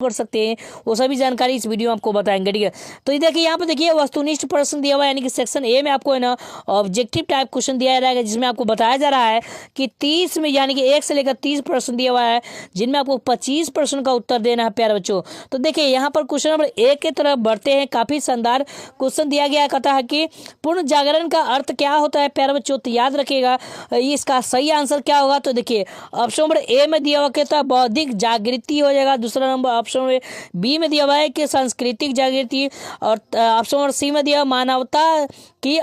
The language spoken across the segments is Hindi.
कर सकते हैं, वो सभी जानकारी इस वीडियो में आपको बताएंगे। ठीक है, तो ये देखिए यहाँ पे देखिए वस्तुनिष्ठ प्रश्न दिया हुआ है, यानी कि सेक्शन ए में आपको है ना ऑब्जेक्टिव टाइप क्वेश्चन दिया जाएगा, जिसमें आपको बताया जा रहा है कि 30 में यानी कि 1 से लेकर 30 प्रश्न दिया हुआ है, जिनमें आपको 25 प्रश्न का उत्तर देना है प्यारे बच्चों। तो देखिए यहाँ पर क्वेश्चन नंबर 1 की तरफ बढ़ते हैं। काफी शानदार क्वेश्चन दिया गया है, कहता है कि पूर्ण जागरण का अर्थ क्या होता है प्यारे बच्चों। तो याद रखिएगा इसका सही आंसर क्या होगा। तो देखिए ऑप्शन नंबर ए में दिया हुआ कहता बौद्धिक जागृति हो जाएगा, दूसरा नंबर ऑप्शन बी में दिया हुआ है कि सांस्कृतिक जागृति, और ऑप्शन नंबर सी में दिया मानवता की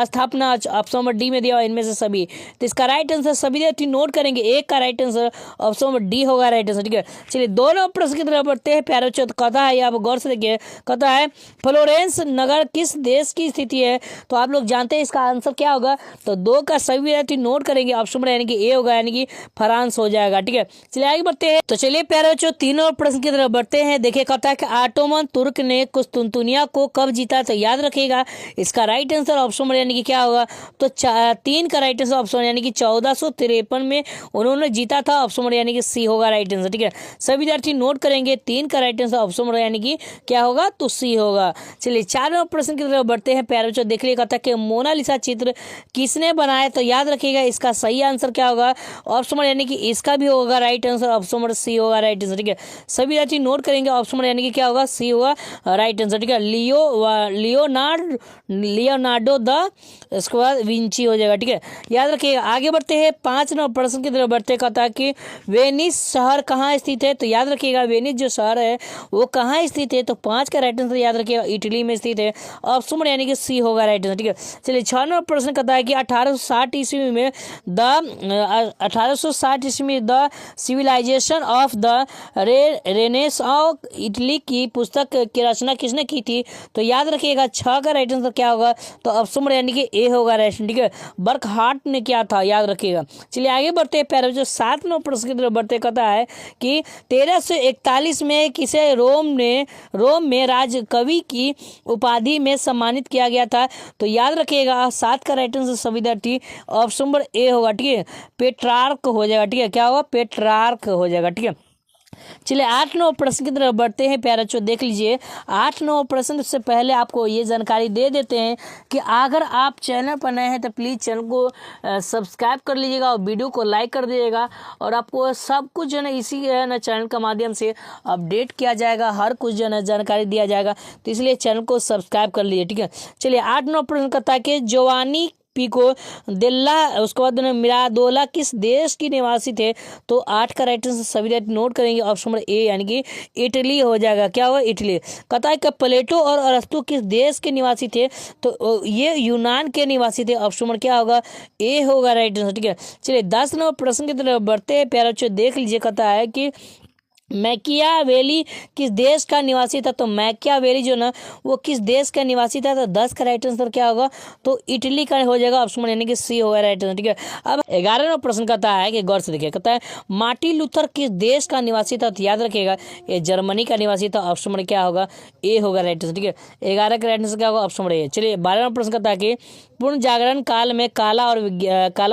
स्थापना, ऑप्शन नंबर डी में दिया हुआ इनमें से सभी। तो इसका राइट आंसर सभी नोट करेंगे, एक का right answer option number D होगा राइट आंसर। ठीक है, चलिए दोनों प्रश्न की तरफ बढ़ते हैं प्यारे बच्चों। तो कहता है आप गौर से देखिए, कहता है फ्लोरेंस नगर किस देश की स्थिति है। तो आप लोग जानते हैं इसका आंसर क्या होगा। तो दो का सभी विद्यार्थी नोट करेंगे, ऑप्शन नंबर यानी कि ए होगा, यानी कि फ्रांस हो जाएगा। ठीक है, चलिए आगे बढ़ते हैं। तो चलिए प्यारे बच्चों तीनों प्रश्न की तरफ बढ़ते हैं। देखिए कहता है कि ऑटोमन तुर्क ने कुस्तुनतुनिया को कब जीता। तो याद रखिएगा इसका राइट आंसर ऑप्शन नंबर यानी कि क्या होगा। तो 3 का राइट आंसर ऑप्शन यानी कि 1453 में उन्होंने जीता था, ऑप्शन नंबर यानी कि सी होगा राइट आंसर। ठीक है, सभी विद्यार्थी नोट करेंगे, 3 का राइट आंसर ऑप्शन नंबर यानी कि क्या होगा, तो सी होगा। चलिए 4 नंबर प्रश्न की तरफ बढ़ते हैं प्यारे बच्चों। देख लीजिए कहता है कि मोनालिसा चित्र किसने बनाया। तो याद रखिएगा इसका सही आंसर क्या होगा, ऑप्शन नंबर यानी कि इसका भी होगा right answer, option number C होगा राइट आंसर। ठीक है, सभी विद्यार्थी नोट करेंगे, ऑप्शन नंबर यानी कि क्या होगा, सी होगा राइट आंसर। ठीक है, लियोनार्डो द इसके बाद विंची हो जाएगा। ठीक है, याद रखिएगा। आगे बढ़ते हैं 5 नंबर प्रश्न की तरफ बढ़ते, कहता है कि वेनिस शहर कहाँ स्थित है। तो याद रखिएगा वेनिस जो शहर है वो कहाँ स्थित है। तो 5 का राइट आंसर याद रखिएगा इटली में स्थित है, ऑप्शन नंबर यानी कि सी होगा राइट आंसर। ठीक है, चलिए 6 नंबर प्रश्न कहता है कि 1860 ईस्वी में the civilisation of the renaissance of Italy की पुस्तक की रचना किसने की थी। तो याद रखिएगा 6 का राइट आंसर क्या होगा, तो ऑप्शन नंबर यानी कि ए होगा राइट। ठीक है, बर्कहार्ट ने किया था, याद रखिएगा। चलिए आगे बढ़ते हैं प्यारे बच्चों 7 नंबर प्रश्न की तरफ बढ़ते, कहता है कि 1341 में किसे रोम में राज कवि की उपाधि में सम्मानित किया गया था। तो याद रखिएगा 7 का राइट आंसर सभी विद्यार्थी ऑप्शन नंबर ए होगा। ठीक है, पेट्रार्क हो जाएगा। ठीक है, क्या होगा, पेट्रार्क हो जाएगा। ठीक है, चलिए 8 नंबर प्रश्न की तरफ बढ़ते हैं प्यारे बच्चों। देख लीजिए 8 नंबर प्रश्न से पहले आपको ये जानकारी दे देते हैं कि अगर आप चैनल पर नए हैं तो प्लीज़ चैनल को सब्सक्राइब कर लीजिएगा और वीडियो को लाइक कर दीजिएगा, और आपको सब कुछ जो है ना इसी ना चैनल का माध्यम से अपडेट किया जाएगा, हर कुछ जो है ना जानकारी दिया जाएगा, तो इसलिए चैनल को सब्सक्राइब कर लीजिए। ठीक है, चलिए 8 नंबर प्रश्न कहता है कि जोवानी पिको दिल्ला उसके बाद मिरादोला किस देश की निवासी थे। तो 8 का राइट आंसर सभी नोट करेंगे, ऑप्शन नंबर ए यानी कि इटली हो जाएगा। क्या होगा, इटली। कहता है कि प्लेटो और अरस्तु किस देश के निवासी थे। तो ये यूनान के निवासी थे, ऑप्शन नंबर क्या होगा, ए होगा राइट आंसर। ठीक है, चलिए 10 नंबर प्रश्न की तरफ बढ़ते हैं प्यारे बच्चों। देख लीजिए कहता है कि मैकियावेली किस देश का निवासी था। तो मैकियावेली जो ना वो किस देश का निवासी था। तो 10 का राइट आंसर क्या होगा, तो इटली का हो जाएगा, ऑप्शन यानी कि सी होगा राइट आंसर। ठीक है, अब 11वां प्रश्न कहता है कि गौर से देखिए, कहता है मार्टिन लूथर किस देश का निवासी था। तो याद रखिएगा ये जर्मनी का निवासी था, ऑप्शन नंबर क्या होगा, ए होगा राइट आंसर। ठीक है, 11 का राइट आंसर क्या होगा, ऑप्शन नंबर ए। चलिए 12वां प्रश्न कहता है कि पूर्ण जागरण काल में कला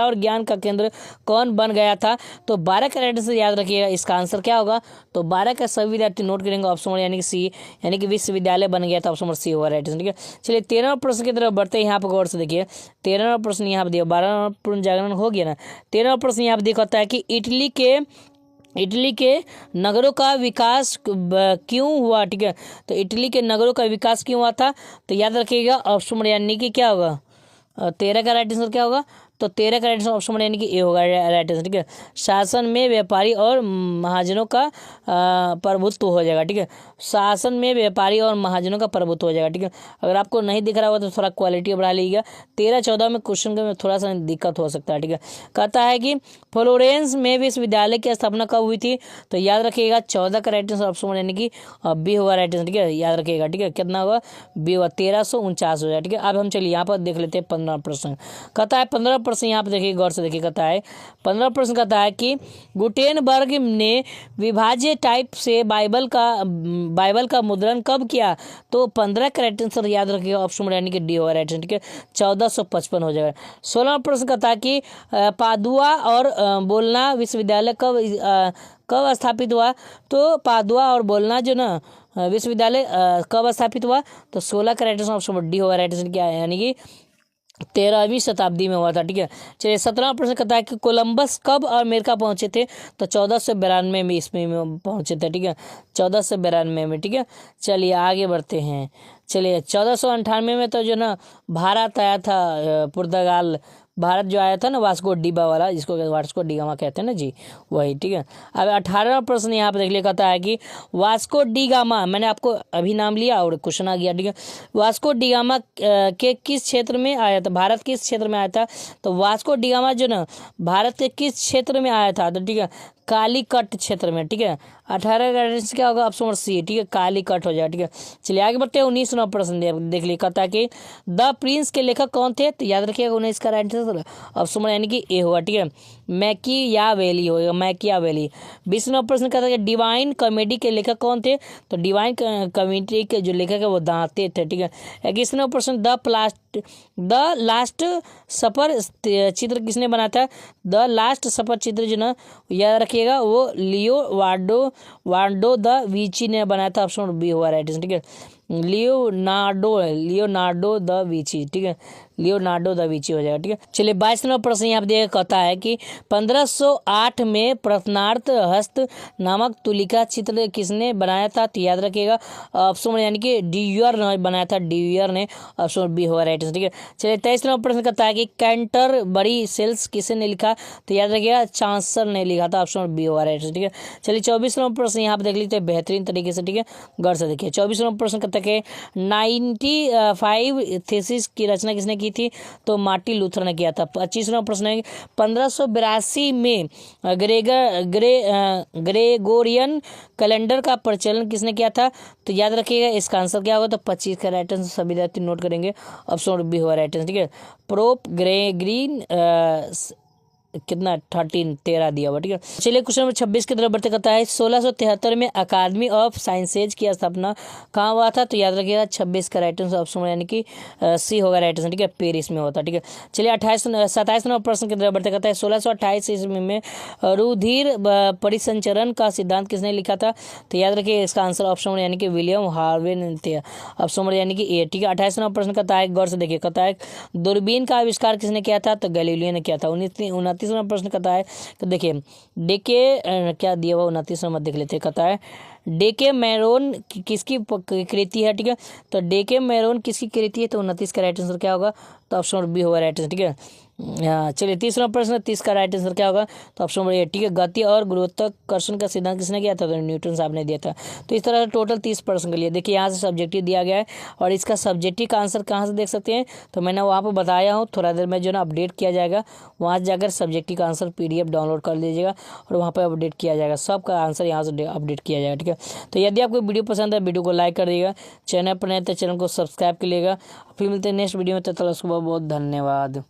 और ज्ञान का केंद्र कौन बन गया था। तो 12 का राइट आंसर याद रखिएगा इसका आंसर क्या होगा, तो 12 का सभी विद्यार्थी नोट करेंगे, ऑप्शन नंबर यानी कि सी यानी कि विश्वविद्यालय बन गया था, ऑप्शन नंबर सी होगा राइट आंसर। ठीक है, चलिए 13वां प्रश्न की तरफ बढ़ते हैं। यहाँ पर गौर से देखिए 13वां प्रश्न यहाँ पर दिया, 12वां पूर्ण जागरण हो गया ना। 13वां प्रश्न यहाँ पर दिखाता है कि इटली के नगरों का विकास क्यों हुआ। ठीक है, तो इटली के नगरों का विकास क्यों हुआ था। तो याद रखिएगा ऑप्शन नंबर यानी कि क्या होगा, 13 का राइट आंसर क्या होगा, तो 13 का राइट आंसर ऑप्शन यानी कि ए होगा राइट आंसर। ठीक है, शासन में व्यापारी और महाजनों का प्रभुत्व हो जाएगा। ठीक है, शासन में व्यापारी और महाजनों का प्रभुत्व हो जाएगा। ठीक है, अगर आपको नहीं दिख रहा होगा तो थोड़ा क्वालिटी बढ़ा लीजिएगा, 13-14 में क्वेश्चन में थोड़ा सा दिक्कत हो सकता है। ठीक है, कहता है कि फ्लोरेंस में विश्वविद्यालय की स्थापना कब हुई थी। तो याद रखिएगा 14 का राइट आंसर ऑप्शन यानी कि बी होगा राइट आंसर। ठीक है, याद रखिएगा। ठीक है, कितना होगा, बी होगा, 1349 हो जाएगा। ठीक है, अब हम चलिए यहाँ पर देख लेते हैं 15 प्रश्न। कहता है 15 प्रश्न यहाँ पे देखिए, गौर से देखिए, कहता है 15 प्रश्न कहता है कि गुटेनबर्ग ने विभाज्य टाइप से बाइबल का मुद्रण कब किया? तो 15 का राइट आंसर याद रखिएगा, ऑप्शन यानी कि डी होगा राइट आंसर, ठीक है, 1455 हो जाएगा। 16 प्रश्न कहता है कि पादुआ और बोलना विश्वविद्यालय कब स्थापित हुआ? तो पादुआ और बोलना जो ना विश्वविद्यालय कब स्थापित हुआ? तो 16 का राइट आंसर ऑप्शन डी होगा राइट आंसर, क्या है, यानी कि 13वीं शताब्दी में हुआ था, ठीक है। चलिए 17वां प्रश्न कहता है कि कोलंबस कब अमेरिका पहुंचे थे? तो 1492 में ईस्वी में पहुंचे थे, ठीक है, 1492 में, ठीक है। चलिए आगे बढ़ते हैं। चलिए 1498 में तो जो ना भारत आया था, पुर्तगाल भारत जो आया था ना, वास्को डिगा वाला, जिसको वास्को डिगामा कहते हैं ना जी, वही, ठीक है। अब 18वां प्रश्न यहाँ पे देख लिया, कहता है कि वास्को डिगामा, मैंने आपको अभी नाम लिया और क्वेश्चन आ गया, ठीक है। वास्को डिगामा के किस क्षेत्र में आया था? भारत किस क्षेत्र में आया था? तो वास्को डिगामा जो ना भारत के किस क्षेत्र में आया था? तो ठीक है, कालीकट क्षेत्र में, ठीक है। 18 का आंसर क्या होगा? ऑप्शन सी, ठीक है, कालीकट हो जाएगा, ठीक है। चलिए आगे बढ़ते हैं। 19वां प्रश्न देख लिया, कहता है कि द प्रिंस के लेखक कौन थे? तो याद रखिएगा 19 का राइट आंसर ऑप्शन यानी कि ए होगा, ठीक है, मैकियावेली होगा, मैकियावेली। 20वां प्रश्न कहता है कि डिवाइन कॉमेडी के लेखक कौन थे? तो डिवाइन कॉमेडी के जो लेखक है वो दांते थे, ठीक है। 21वां प्रश्न द लास्ट सफर चित्र किसने बनाया था? द लास्ट सफर चित्र जो ना याद रखिएगा वो लियोनार्डो द विंची ने बनाया था, ऑप्शन बी हुआ राइट, ठीक है, लियोनार्डो द विंची, ठीक है, लियोनार्डो दा विंची हो जाएगा, ठीक है। चलिए 22वां प्रश्न यहाँ पे कहता है कि 1508 में प्रश्नार्थ हस्त नामक तुलिका चित्र किसने बनाया था? तो याद रखिएगा ऑप्शन यानी कि ड्यूअर ने बनाया था, ड्यूअर ने, ऑप्शन बी होगा राइट, ठीक है। चलिए 23वां प्रश्न कहता है कि कैंटरबरी सेल्स किसने लिखा? तो याद रखिएगा चांसलर ने लिखा था, ऑप्शन बी होगा राइट, ठीक है। चलिए 24वां प्रश्न यहाँ पे देख लीजिए बेहतरीन तरीके से, ठीक है, गौर से देखिए। 24वां प्रश्न कहता है 95 थीसिस की रचना किसने की थी? तो मार्टिन लूथर ने किया था। 25वां प्रश्न है 1582 में ग्रेगोरियन कैलेंडर का प्रचलन किसने किया था? तो याद रखिएगा इसका आंसर क्या होगा? तो 25 का राइट आंसर सभी विद्यार्थी नोट करेंगे, ऑप्शन बी होगा राइट आंसर, ठीक है। प्रोप ग्रेगरीन कितना 13 दिया हुआ, ठीक है। चलिए क्वेश्चन नंबर 26 की तरफ बढ़ते, कहता है 1673 में अकादमी ऑफ साइंसेज की स्थापना कहाँ हुआ था? तो याद रखिएगा 26 का राइट आंसर ऑप्शन यानी कि सी होगा राइट आंसर, ठीक है, पेरिस में होता, ठीक है। चलिए 27वां प्रश्न की तरफ बढ़ते, कहता है 1628 ईस्वी में रुधिर परिसंचरण का सिद्धांत किसने लिखा था? तो याद रखिए इसका आंसर ऑप्शन यानी कि विलियम हार्वे ने थे, ऑप्शन यानी कि ए, ठीक है। 28वां प्रश्न कहता है, गौर से देखिए, कहता है दूरबीन का आविष्कार किसने किया था? तो गैलीलियो ने किया था। 29वां प्रश्न कहता है तो देखिए डेके क्या दिया हुआ 29वां मत देख लेते, कहता है डेके मैरोन किसकी कृति है? ठीक है, तो डेके मैरोन किसकी कृति है? तो 29 का राइट आंसर क्या होगा? तो ऑप्शन बी होगा राइट आंसर, ठीक है। चलिए 30वां प्रश्न, 30 का राइट आंसर क्या होगा? तो ऑप्शन ए, ठीक है। गति और गुरुत्वाकर्षण का सिद्धांत किसने किया था? तो न्यूटन साहब ने दिया था। तो इस तरह से टोटल 30 प्रश्न के लिए देखिए यहाँ से सब्जेक्टिव दिया गया है, और इसका सब्जेक्टिव का आंसर कहाँ से देख सकते हैं? तो मैंने वहाँ पर बताया हूँ, थोड़ा देर में जो ना अपडेट किया जाएगा, वहाँ से जाकर सब्जेक्टिव का आंसर PDF डाउनलोड कर लीजिएगा और वहाँ पर अपडेट किया जाएगा, सबका आंसर यहाँ से अपडेट किया जाएगा, ठीक है। तो यदि आपको वीडियो पसंद है, वीडियो को लाइक कर दीजिएगा, चैनल पर नए तो चैनल को सब्सक्राइब कर लीजिएगा। फिर मिलते हैं नेक्स्ट वीडियो में, तब तक उसको बहुत बहुत धन्यवाद।